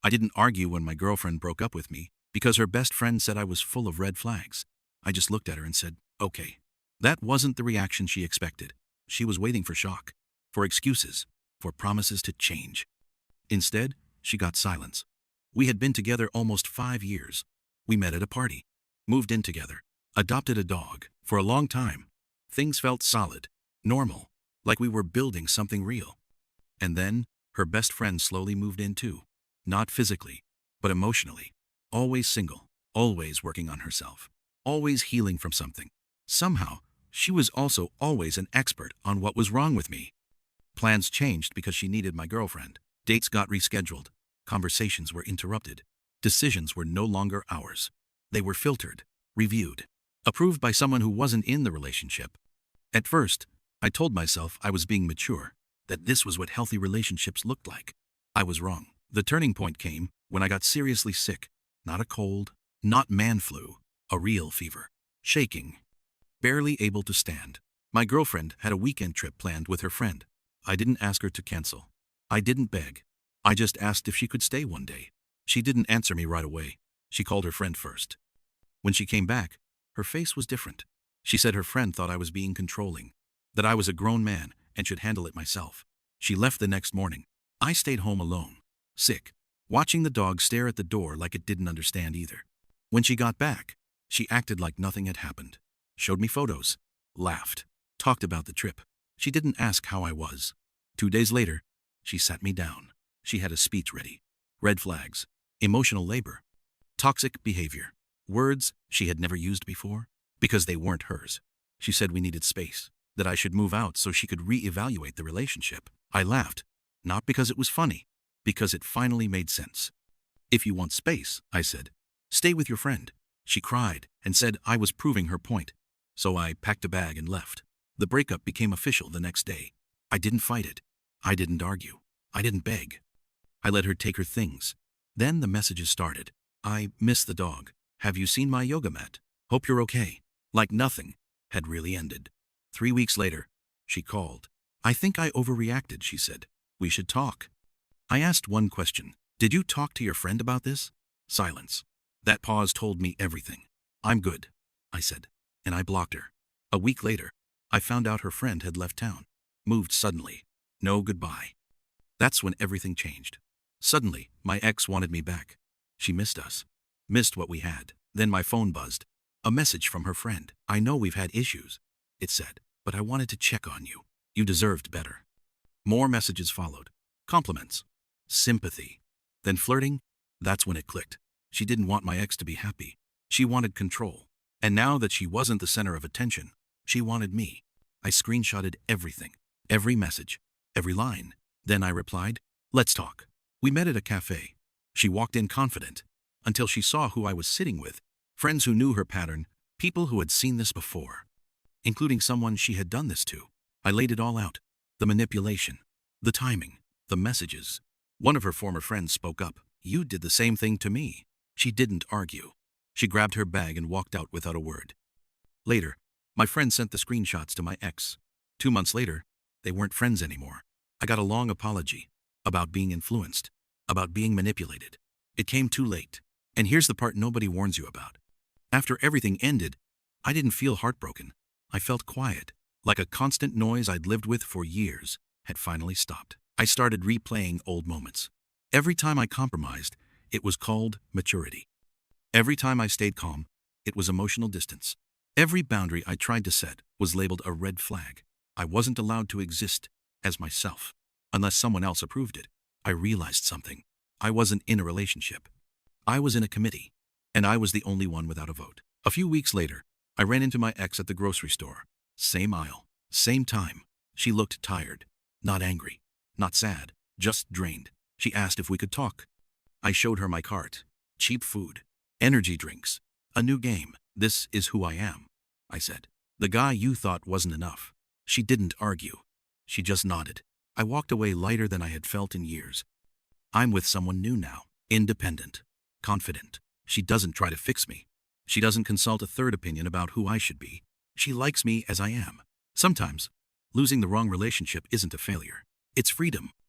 I didn't argue when my girlfriend broke up with me because her best friend said I was full of red flags. I just looked at her and said, okay. That wasn't the reaction she expected. She was waiting for shock, for excuses, for promises to change. Instead, she got silence. We had been together almost 5 years. We met at a party, moved in together, adopted a dog. For a long time, things felt solid, normal, like we were building something real. And then, her best friend slowly moved in too. Not physically, but emotionally. Always single, always working on herself, always healing from something. Somehow, she was also always an expert on what was wrong with me. Plans changed because she needed my girlfriend. Dates got rescheduled. Conversations were interrupted. Decisions were no longer ours. They were filtered, reviewed, approved by someone who wasn't in the relationship. At first, I told myself I was being mature, that this was what healthy relationships looked like. I was wrong. The turning point came when I got seriously sick. Not a cold, not man flu, a real fever. Shaking, barely able to stand. My girlfriend had a weekend trip planned with her friend. I didn't ask her to cancel. I didn't beg. I just asked if she could stay one day. She didn't answer me right away. She called her friend first. When she came back, her face was different. She said her friend thought I was being controlling, that I was a grown man and should handle it myself. She left the next morning. I stayed home alone, sick, watching the dog stare at the door like it didn't understand either. When she got back, she acted like nothing had happened. Showed me photos, laughed, talked about the trip. She didn't ask how I was. 2 days later, she sat me down. She had a speech ready. Red flags, emotional labor, toxic behavior, words she had never used before because they weren't hers. She said we needed space, that I should move out so she could re-evaluate the relationship. I laughed, not because it was funny, because it finally made sense. If you want space, I said, stay with your friend. She cried and said I was proving her point. So I packed a bag and left. The breakup became official the next day. I didn't fight it. I didn't argue. I didn't beg. I let her take her things. Then the messages started. I miss the dog. Have you seen my yoga mat? Hope you're okay. Like nothing had really ended. 3 weeks later, she called. I think I overreacted, she said. We should talk. I asked one question. Did you talk to your friend about this? Silence. That pause told me everything. I'm good, I said, and I blocked her. A week later, I found out her friend had left town. Moved suddenly. No goodbye. That's when everything changed. Suddenly, my ex wanted me back. She missed us. Missed what we had. Then my phone buzzed. A message from her friend. I know we've had issues, it said, but I wanted to check on you. You deserved better. More messages followed. Compliments. Sympathy. Then flirting. That's when it clicked. She didn't want my ex to be happy. She wanted control. And now that she wasn't the center of attention, she wanted me. I screenshotted everything. Every message. Every line. Then I replied, let's talk. We met at a cafe. She walked in confident, until she saw who I was sitting with. Friends who knew her pattern, people who had seen this before, including someone she had done this to. I laid it all out. The manipulation, the timing, the messages. One of her former friends spoke up. You did the same thing to me. She didn't argue. She grabbed her bag and walked out without a word. Later, my friend sent the screenshots to my ex. 2 months later, they weren't friends anymore. I got a long apology about being influenced, about being manipulated. It came too late. And here's the part nobody warns you about. After everything ended, I didn't feel heartbroken. I felt quiet, like a constant noise I'd lived with for years had finally stopped. I started replaying old moments. Every time I compromised, it was called maturity. Every time I stayed calm, it was emotional distance. Every boundary I tried to set was labeled a red flag. I wasn't allowed to exist as myself unless someone else approved it. I realized something. I wasn't in a relationship. I was in a committee, and I was the only one without a vote. A few weeks later, I ran into my ex at the grocery store. Same aisle, same time. She looked tired, not angry, not sad, just drained. She asked if we could talk. I showed her my cart. Cheap food, energy drinks, a new game. This is who I am, I said. The guy you thought wasn't enough. She didn't argue. She just nodded. I walked away lighter than I had felt in years. I'm with someone new now, independent, confident. She doesn't try to fix me. She doesn't consult a third opinion about who I should be. She likes me as I am. Sometimes, losing the wrong relationship isn't a failure. It's freedom.